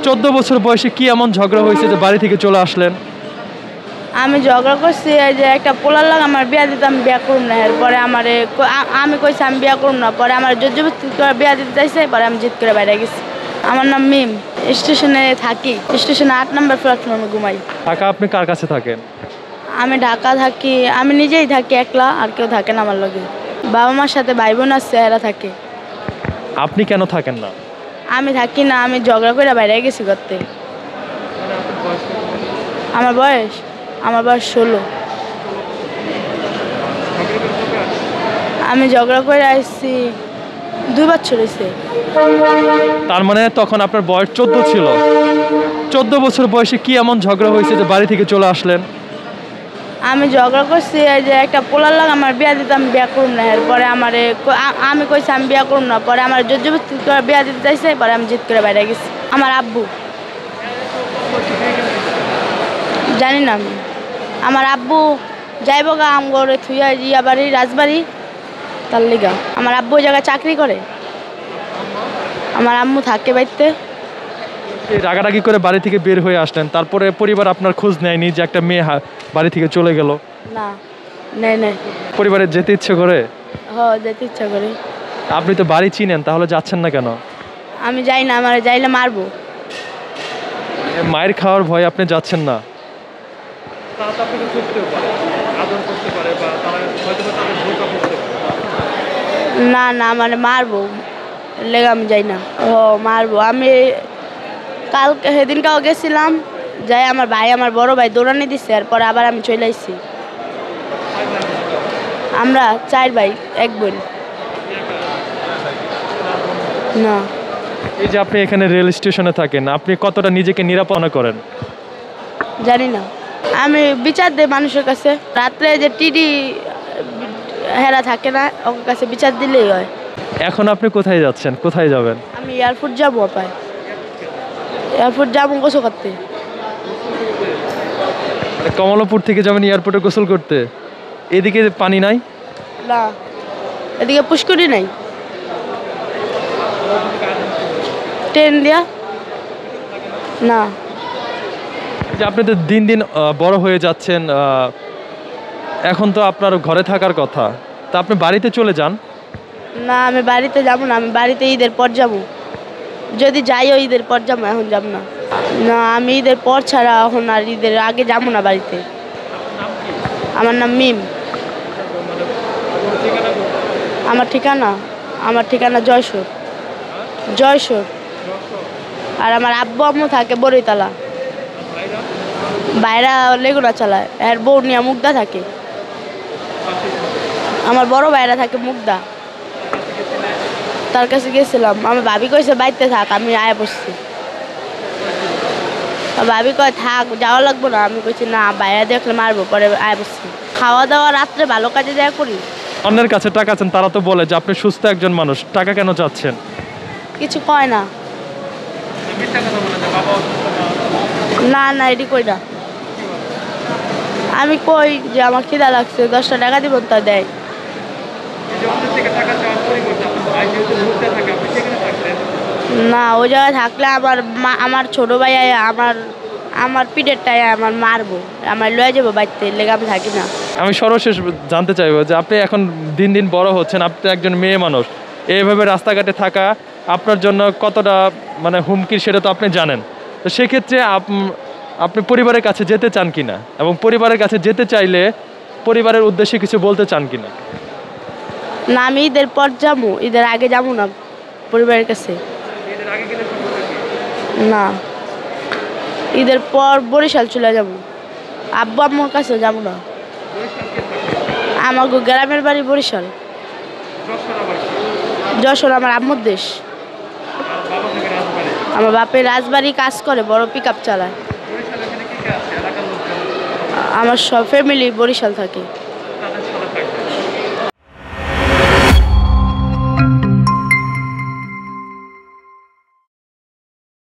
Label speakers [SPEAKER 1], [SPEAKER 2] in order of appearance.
[SPEAKER 1] 14 বছর বয়সে কি এমন ঝগড়া হয়েছে যে বাড়ি থেকে চলে আসলেন?
[SPEAKER 2] আমি ঝগড়া করছি এই যে একটা পোলার লাগে আমার বিয়া দিতে আমি বিয়া করুম না। এরপরে আমি কইছি আমি বিয়া করুম না, পরে আমার জোর জবরদস্তি করে বিয়া দিতে চাইছে, পরে আমি জিদ করে বাইরে গেছি। আমার নাম মিম, স্টেশনে থাকি, স্টেশনে 8 নম্বর প্ল্যাটফর্মে ঘুমাই।
[SPEAKER 1] ঢাকা আপনি কার কাছে থাকেন?
[SPEAKER 2] আমি ঢাকা থাকি, আমি নিজেই থাকি একলা, আর কেউ থাকে না আমার লগে। বাবা মার সাথে ভাই বোন আছে, এরা থাকে।
[SPEAKER 1] আপনি কেন থাকেন না?
[SPEAKER 2] আমি থাকি না, আমি ঝগড়া করে বাইরে গেছি করতে। আমার বয়স 16। আমি ঝগড়া করে আসছি 2 বছর হয়েছে।
[SPEAKER 1] তার মানে তখন আপনার বয়স 14 ছিল। 14 বছর বয়সে কি এমন ঝগড়া হয়েছে যে বাড়ি থেকে চলে আসলেন?
[SPEAKER 2] আমি ঝগড়া করছি এই যে একটা পোলার লাগে আমার বিয়া দিতে আমি বিয়া করুম না। এরপরে আমি কইছি আমি বিয়া করুম না, পরে আমার জোর জবরদস্তি করে বিয়া দিতে চাইছে, পরে আমি জিদ করে বাইরে গেছি। আমার আব্বু জানি না আমি, আমার আব্বু যাইব গা আমগরে থুইয়া ইয়া বাড়ি রাজবাড়ি, তার লিগা। আমার আব্বু ওই জায়গায় চাকরি করে, আমার আম্মু থাকে বাড়িতে।
[SPEAKER 1] রাগারাগি করে বাড়ি থেকে বের হয়ে আসলেন, তারপরে পরিবার আপনার খোঁজ নেয়নি যে একটা মেয়ে বাড়ি থেকে চলে গেল?
[SPEAKER 2] না, নেই।
[SPEAKER 1] পরিবারে যেতে ইচ্ছে করে?
[SPEAKER 2] যেতে ইচ্ছা করে।
[SPEAKER 1] আপনি তো বাড়ি চিনেন, তাহলে যাচ্ছেন না কেন?
[SPEAKER 2] আমি যাই না, আমার যাইলে মারবো।
[SPEAKER 1] মায়ের খাওয়ার ভয়ে আপনি যাচ্ছেন না?
[SPEAKER 2] না মানে মারবো, লেগে আমি যাই না। মারবো। আমি সেদিনকাও গেছিলাম, যাই আমার আমার বড় ভাই দৌড়ানি দিচ্ছে, এরপর আবার আমি চলে আসছি। আমরা 4 ভাই 1 বোন। না।
[SPEAKER 1] এই যে আপনি এখানে রেল স্টেশনে থাকেন, আপনি কতটা নিজেকে নিরাপদ মনে করেন?
[SPEAKER 2] জানি না, আমি বিচার দেই মানুষের কাছে। রাত্রে যে টিডি হেরা থাকে না, ওর কাছে বিচার দিলেই হয়।
[SPEAKER 1] এখন আপনি কোথায় যাচ্ছেন, কোথায় যাবেন?
[SPEAKER 2] আমি এয়ারপোর্ট যাবো, পাই এয়ারপোর্ট যাবো গোসল করতে।
[SPEAKER 1] কমলাপুর থেকে যাবেন এয়ারপোর্টে গোসল করতে? এদিকে পানি নাই?
[SPEAKER 2] না, এদিকে পুষ্করি নাই। ট্রেন দিয়া না।
[SPEAKER 1] যে আপনি তো দিন দিন বড় হয়ে যাচ্ছেন, এখন তো আপনার ঘরে থাকার কথা, তা আপনি বাড়িতে চলে যান।
[SPEAKER 2] না, আমি বাড়িতে যাবো না, আমি বাড়িতে ঈদের পর যাবো। যদি যাইও ঈদের পর যাবো, এখন যাব না। না, আমি ঈদের পর ছাড়া এখন আর ঈদের আগে যাবো না বাড়িতে। আমার নাম মিম। আমার ঠিকানা জয়সর। আর আমার আব্বু আম্মু থাকে বড়ইতলা, বাইরা লেগুনা চালায়। এর বউ নিয়ে মুগদা থাকে। আমার বড় ভাইরা থাকে মুগদা, তার কাছে গেছিলাম। আমার ভাবি কইছে বাড়িতে থাক, আমি আয়া পড়ছি। ভাবি কয় থাক, যাওয়া লাগবো না। আমি কইছি না, বাইরে দেখলে মারবো, পরে আয়া পড়ছি। খাওয়া দাওয়া রাত্রে ভালো কাজে যায় করি।
[SPEAKER 1] অন্যের কাছে টাকা চান, তারা তো বলে যে আপনি সুস্থ একজন মানুষ, টাকা কেন চাচ্ছেন?
[SPEAKER 2] কিছু কয় না। না এটি কই না। আমি কই যে আমার খিদা লাগছে, 10টা টাকা দিব, তা দেয়। না, ওই জায়গায় থাকলে আমার ছোট ভাই আমার পিঠেরটায় আমার মারবো, আমার লয়ে যাবো বাড়িতে, লেগে আমি থাকি না।
[SPEAKER 1] আমি সর্বশেষ জানতে চাইবো যে আপনি এখন দিন দিন বড় হচ্ছেন, আপনি একজন মেয়ে মানুষ, এইভাবে রাস্তাঘাটে থাকা আপনার জন্য কতটা মানে হুমকির, সেটা তো আপনি জানেন। তো সেক্ষেত্রে আপনি পরিবারের কাছে যেতে চান কিনা, এবং পরিবারের কাছে যেতে চাইলে পরিবারের উদ্দেশ্যে কিছু বলতে চান কিনা?
[SPEAKER 2] না, আমি ঈদের পর যাবো, ঈদের আগে যাবো না পরিবারের কাছে। না, ঈদের পর বরিশাল চলে যাবো, আব্বু আম্মুর কাছে যাবো না। আমার গ্রামের বাড়ি বরিশাল। যশোর আমার আম্মুর দেশ। আমার বাপের রাজবাড়ি কাজ করে, বড় পিকআপ চালায়। আমার সব ফ্যামিলি বরিশাল থাকে।